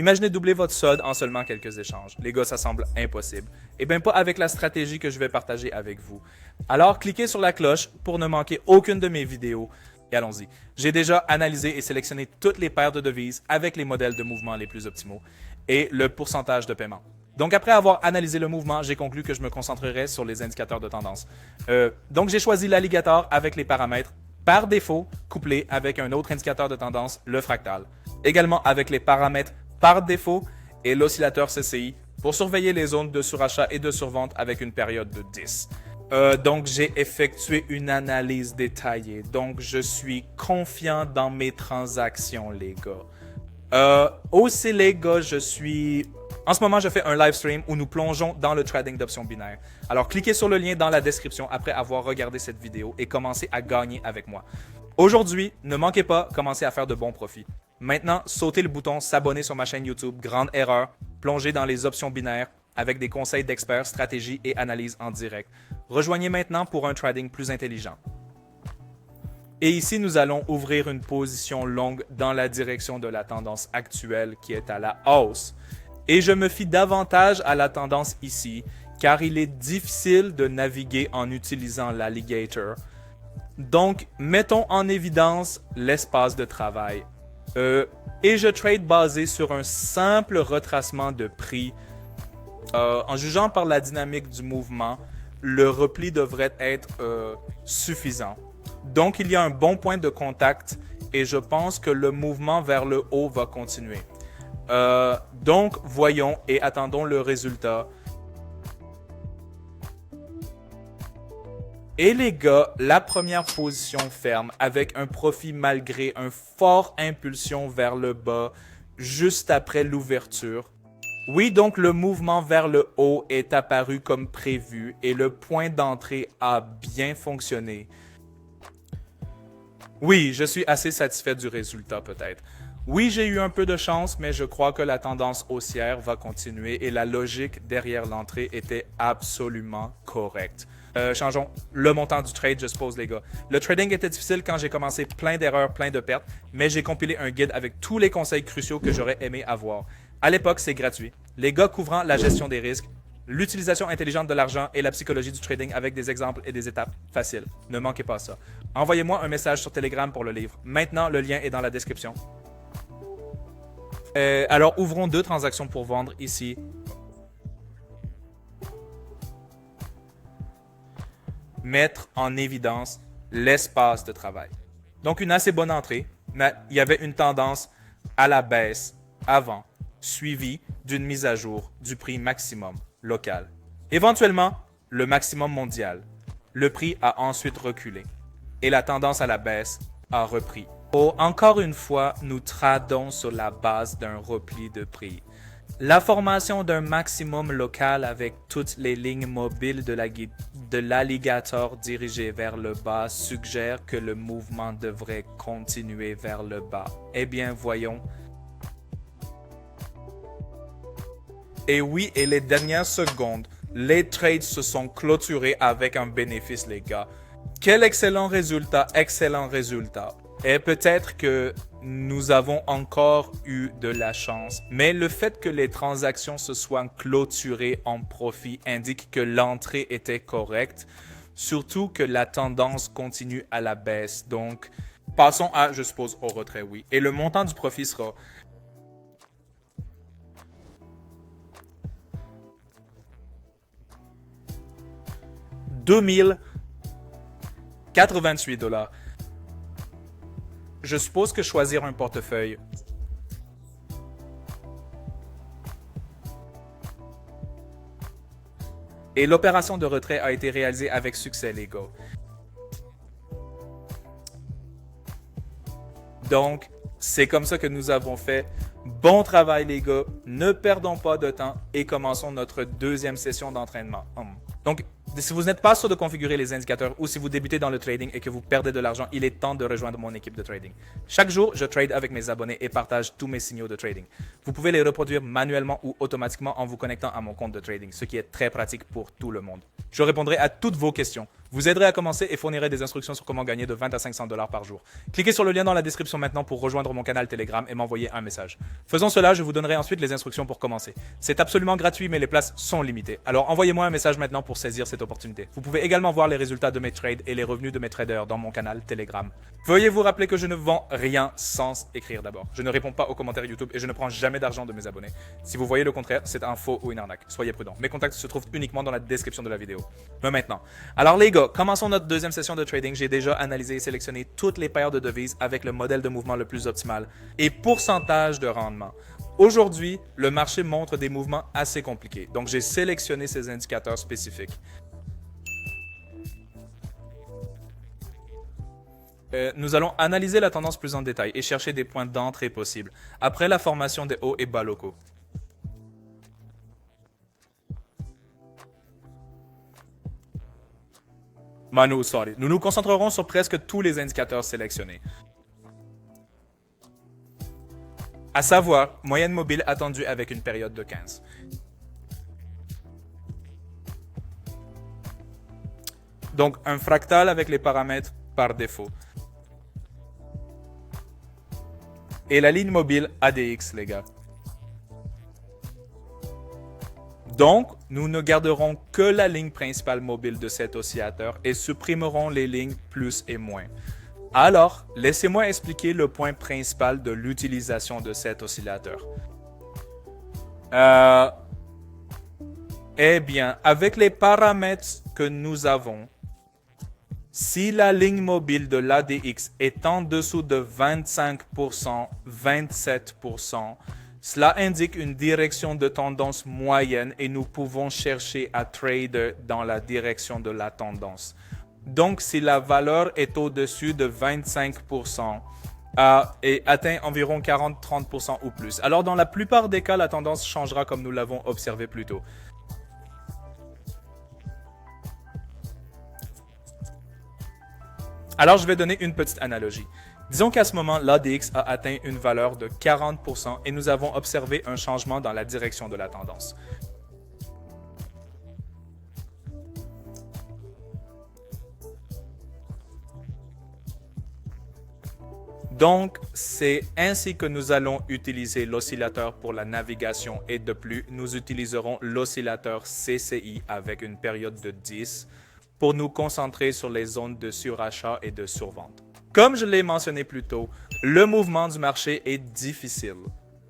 Imaginez doubler votre solde en seulement quelques échanges. Les gars, ça semble impossible. Et bien pas avec la stratégie que je vais partager avec vous. Alors, cliquez sur la cloche pour ne manquer aucune de mes vidéos. Et allons-y. J'ai déjà analysé et sélectionné toutes les paires de devises avec les modèles de mouvement les plus optimaux et le pourcentage de paiement. Donc, après avoir analysé le mouvement, j'ai conclu que je me concentrerais sur les indicateurs de tendance. Donc, j'ai choisi l'alligator avec les paramètres par défaut couplés avec un autre indicateur de tendance, le fractal. Également avec les paramètres par défaut et l'oscillateur CCI pour surveiller les zones de surachat et de survente avec une période de 10. Donc, j'ai effectué une analyse détaillée. Donc, je suis confiant dans mes transactions, les gars. Aussi, les gars, En ce moment, je fais un live stream où nous plongeons dans le trading d'options binaires. Alors, cliquez sur le lien dans la description après avoir regardé cette vidéo et commencez à gagner avec moi. Aujourd'hui, ne manquez pas, commencez à faire de bons profits. Maintenant, sautez le bouton s'abonner sur ma chaîne YouTube, grande erreur, plongez dans les options binaires avec des conseils d'experts, stratégies et analyses en direct. Rejoignez maintenant pour un trading plus intelligent. Et ici, nous allons ouvrir une position longue dans la direction de la tendance actuelle qui est à la hausse. Et je me fie davantage à la tendance ici, car il est difficile de naviguer en utilisant l'alligator. Donc, mettons en évidence l'espace de travail. Et je trade basé sur un simple retracement de prix. En jugeant par la dynamique du mouvement, le repli devrait être suffisant. Donc, il y a un bon point de contact et je pense que le mouvement vers le haut va continuer. Donc, voyons et attendons le résultat. Et les gars, la première position ferme avec un profit malgré un fort impulsion vers le bas juste après l'ouverture. Oui, donc le mouvement vers le haut est apparu comme prévu et le point d'entrée a bien fonctionné. Oui, je suis assez satisfait du résultat peut-être. Oui, j'ai eu un peu de chance, mais je crois que la tendance haussière va continuer et la logique derrière l'entrée était absolument correcte. Changeons le montant du trade, je suppose, les gars. Le trading était difficile quand j'ai commencé, plein d'erreurs, plein de pertes, mais j'ai compilé un guide avec tous les conseils cruciaux que j'aurais aimé avoir. À l'époque, c'est gratuit. Les gars couvrant la gestion des risques, l'utilisation intelligente de l'argent et la psychologie du trading avec des exemples et des étapes faciles. Ne manquez pas ça. Envoyez-moi un message sur Telegram pour le livre. Maintenant, le lien est dans la description. Alors, ouvrons 2 transactions pour vendre ici. Mettre en évidence l'espace de travail. Donc, une assez bonne entrée, mais il y avait une tendance à la baisse avant, suivie d'une mise à jour du prix maximum local. Éventuellement, le maximum mondial. Le prix a ensuite reculé et la tendance à la baisse a repris. Encore une fois, nous tradons sur la base d'un repli de prix. La formation d'un maximum local avec toutes les lignes mobiles de l'alligator dirigées vers le bas suggère que le mouvement devrait continuer vers le bas. Eh bien, voyons. Et oui, et les dernières secondes, les trades se sont clôturés avec un bénéfice, les gars. Quel excellent résultat, excellent résultat. Et peut-être que nous avons encore eu de la chance, mais le fait que les transactions se soient clôturées en profit indique que l'entrée était correcte, surtout que la tendance continue à la baisse. Donc, passons à, je suppose, au retrait, oui. Et le montant du profit sera... $2088. Je suppose que choisir un portefeuille. Et l'opération de retrait a été réalisée avec succès, les gars. Donc, c'est comme ça que nous avons fait. Bon travail, les gars. Ne perdons pas de temps et commençons notre deuxième session d'entraînement. Donc, Si vous n'êtes pas sûr de configurer les indicateurs ou si vous débutez dans le trading et que vous perdez de l'argent, il est temps de rejoindre mon équipe de trading. Chaque jour, je trade avec mes abonnés et partage tous mes signaux de trading. Vous pouvez les reproduire manuellement ou automatiquement en vous connectant à mon compte de trading, ce qui est très pratique pour tout le monde. Je répondrai à toutes vos questions, vous aiderai à commencer et fournirai des instructions sur comment gagner de 20 à 500 $ par jour. Cliquez sur le lien dans la description maintenant pour rejoindre mon canal Telegram et m'envoyer un message. Faisant cela, je vous donnerai ensuite les instructions pour commencer. C'est absolument gratuit, mais les places sont limitées. Alors envoyez-moi un message maintenant pour saisir cette opportunité. Vous pouvez également voir les résultats de mes trades et les revenus de mes traders dans mon canal Telegram. Veuillez vous rappeler que je ne vends rien sans écrire d'abord. Je ne réponds pas aux commentaires YouTube et je ne prends jamais d'argent de mes abonnés. Si vous voyez le contraire, c'est un faux ou une arnaque. Soyez prudents. Mes contacts se trouvent uniquement dans la description de la vidéo. Mais maintenant. Alors les gars, commençons notre deuxième session de trading. J'ai déjà analysé et sélectionné toutes les paires de devises avec le modèle de mouvement le plus optimal et pourcentage de rendement. Aujourd'hui, le marché montre des mouvements assez compliqués. Donc j'ai sélectionné ces indicateurs spécifiques. Nous allons analyser la tendance plus en détail et chercher des points d'entrée possibles après la formation des hauts et bas locaux. Manu, sorry. Nous nous concentrerons sur presque tous les indicateurs sélectionnés. À savoir, moyenne mobile attendue avec une période de 15. Donc, un fractal avec les paramètres par défaut. Et la ligne mobile ADX, les gars. Donc, nous ne garderons que la ligne principale mobile de cet oscillateur et supprimerons les lignes plus et moins. Alors, laissez-moi expliquer le point principal de l'utilisation de cet oscillateur. Eh bien, avec les paramètres que nous avons, si la ligne mobile de l'ADX est en dessous de 25%, 27%, cela indique une direction de tendance moyenne et nous pouvons chercher à trader dans la direction de la tendance. Donc, si la valeur est au-dessus de 25% et atteint environ 40-30% ou plus, alors dans la plupart des cas, la tendance changera comme nous l'avons observé plus tôt. Alors, je vais donner une petite analogie. Disons qu'à ce moment, l'ADX a atteint une valeur de 40% et nous avons observé un changement dans la direction de la tendance. Donc, c'est ainsi que nous allons utiliser l'oscillateur pour la navigation et de plus, nous utiliserons l'oscillateur CCI avec une période de 10 pour nous concentrer sur les zones de surachat et de survente. Comme je l'ai mentionné plus tôt, le mouvement du marché est difficile.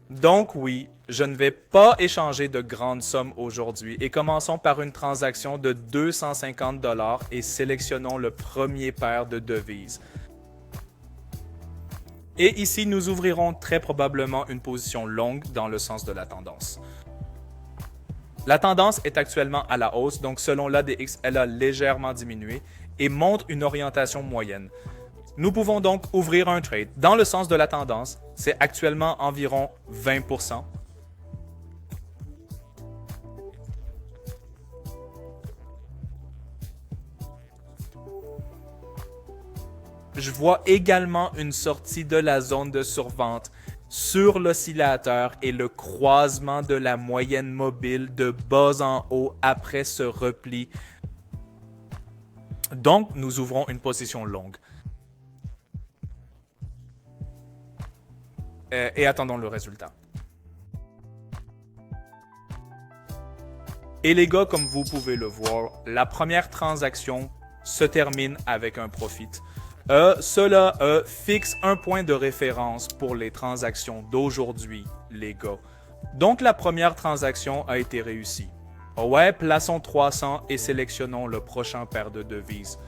Donc oui, je ne vais pas échanger de grandes sommes aujourd'hui et commençons par une transaction de 250 $ et sélectionnons le premier paire de devises. Et ici, nous ouvrirons très probablement une position longue dans le sens de la tendance. La tendance est actuellement à la hausse, donc selon l'ADX, elle a légèrement diminué et montre une orientation moyenne. Nous pouvons donc ouvrir un trade dans le sens de la tendance, c'est actuellement environ 20%. Je vois également une sortie de la zone de survente sur l'oscillateur et le croisement de la moyenne mobile de bas en haut après ce repli. Donc, nous ouvrons une position longue. Et attendons le résultat. Et les gars, comme vous pouvez le voir, la première transaction se termine avec un profit. Cela fixe un point de référence pour les transactions d'aujourd'hui, les gars. Donc la première transaction a été réussie. Ouais, plaçons 300 et sélectionnons le prochain paire de devises.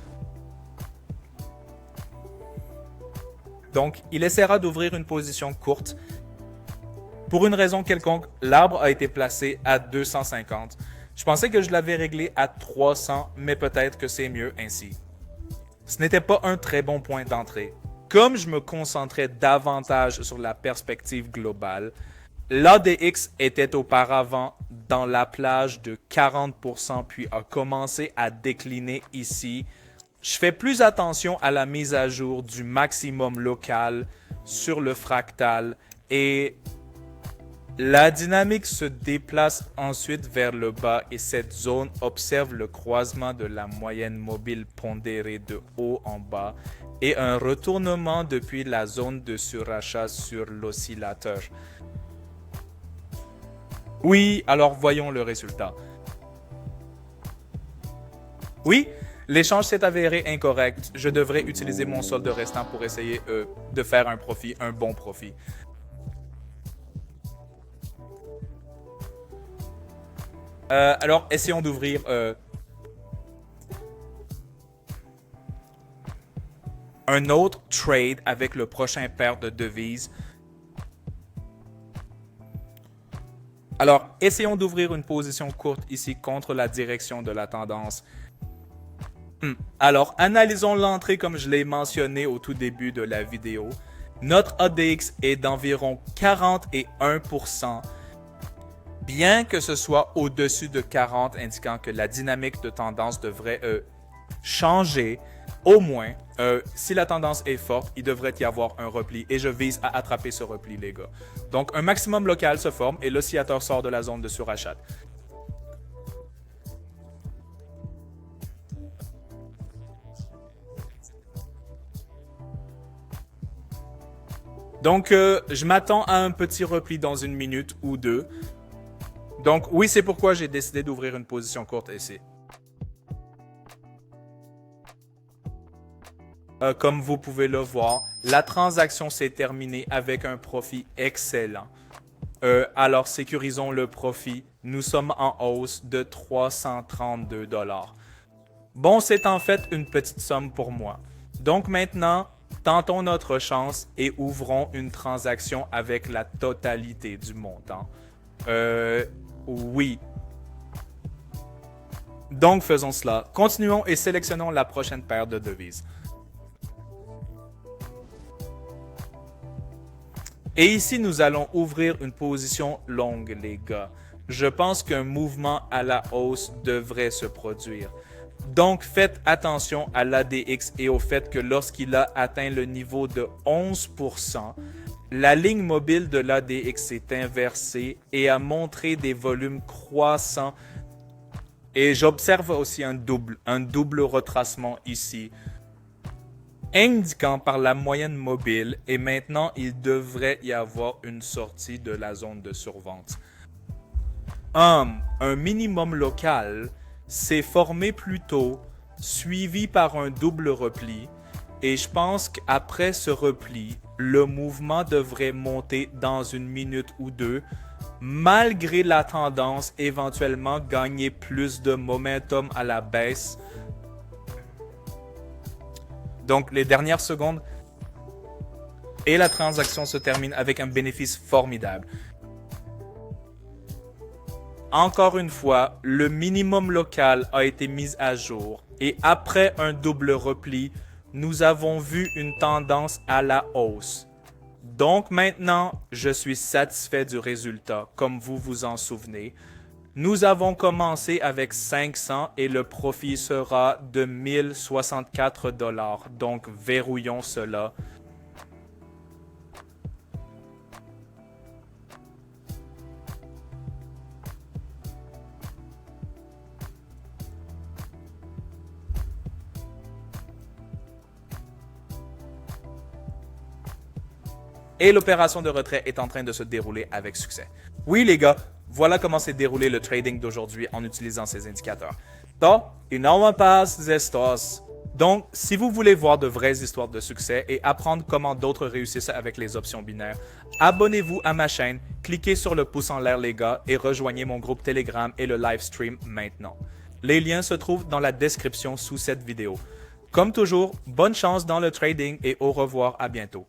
Donc, il essaiera d'ouvrir une position courte. Pour une raison quelconque, l'arbre a été placé à 250. Je pensais que je l'avais réglé à 300, mais peut-être que c'est mieux ainsi. Ce n'était pas un très bon point d'entrée. Comme je me concentrais davantage sur la perspective globale, l'ADX était auparavant dans la plage de 40% puis a commencé à décliner ici. Je fais plus attention à la mise à jour du maximum local sur le fractal et la dynamique se déplace ensuite vers le bas et cette zone observe le croisement de la moyenne mobile pondérée de haut en bas et un retournement depuis la zone de surachat sur l'oscillateur. Oui, alors voyons le résultat. Oui, l'échange s'est avéré incorrect. Je devrais utiliser mon solde restant pour essayer de faire un profit, un bon profit. Alors, essayons d'ouvrir un autre trade avec le prochain paire de devises. Alors, essayons d'ouvrir une position courte ici contre la direction de la tendance. Alors, analysons l'entrée comme je l'ai mentionné au tout début de la vidéo. Notre ADX est d'environ 41%. Bien que ce soit au-dessus de 40, indiquant que la dynamique de tendance devrait changer, au moins, si la tendance est forte, il devrait y avoir un repli et je vise à attraper ce repli, les gars. Donc, un maximum local se forme et l'oscillateur sort de la zone de surachat. Donc, je m'attends à un petit repli dans une minute ou deux. Donc, oui, c'est pourquoi j'ai décidé d'ouvrir une position courte ici. Comme vous pouvez le voir, la transaction s'est terminée avec un profit excellent. Alors, sécurisons le profit. Nous sommes en hausse de 332 $. Bon, c'est en fait une petite somme pour moi. Donc maintenant, tentons notre chance et ouvrons une transaction avec la totalité du montant. Oui. Donc faisons cela. Continuons et sélectionnons la prochaine paire de devises. Et ici, nous allons ouvrir une position longue, les gars. Je pense qu'un mouvement à la hausse devrait se produire. Donc, faites attention à l'ADX et au fait que lorsqu'il a atteint le niveau de 11%, la ligne mobile de l'ADX s'est inversée et a montré des volumes croissants. Et j'observe aussi un double retracement ici, indiquant par la moyenne mobile et maintenant il devrait y avoir une sortie de la zone de survente. Un minimum local s'est formé plus tôt, suivi par un double repli et je pense qu'après ce repli, le mouvement devrait monter dans une minute ou deux, malgré la tendance éventuellement gagner plus de momentum à la baisse. Donc, les dernières secondes et la transaction se termine avec un bénéfice formidable. Encore une fois, le minimum local a été mis à jour et après un double repli, nous avons vu une tendance à la hausse. Donc maintenant, je suis satisfait du résultat, comme vous vous en souvenez. Nous avons commencé avec 500 et le profit sera de 1064 $. Donc, verrouillons cela. Et l'opération de retrait est en train de se dérouler avec succès. Oui les gars, voilà comment s'est déroulé le trading d'aujourd'hui en utilisant ces indicateurs. Y não paz estos. Donc, si vous voulez voir de vraies histoires de succès et apprendre comment d'autres réussissent avec les options binaires, abonnez-vous à ma chaîne, cliquez sur le pouce en l'air les gars et rejoignez mon groupe Telegram et le live stream maintenant. Les liens se trouvent dans la description sous cette vidéo. Comme toujours, bonne chance dans le trading et au revoir à bientôt.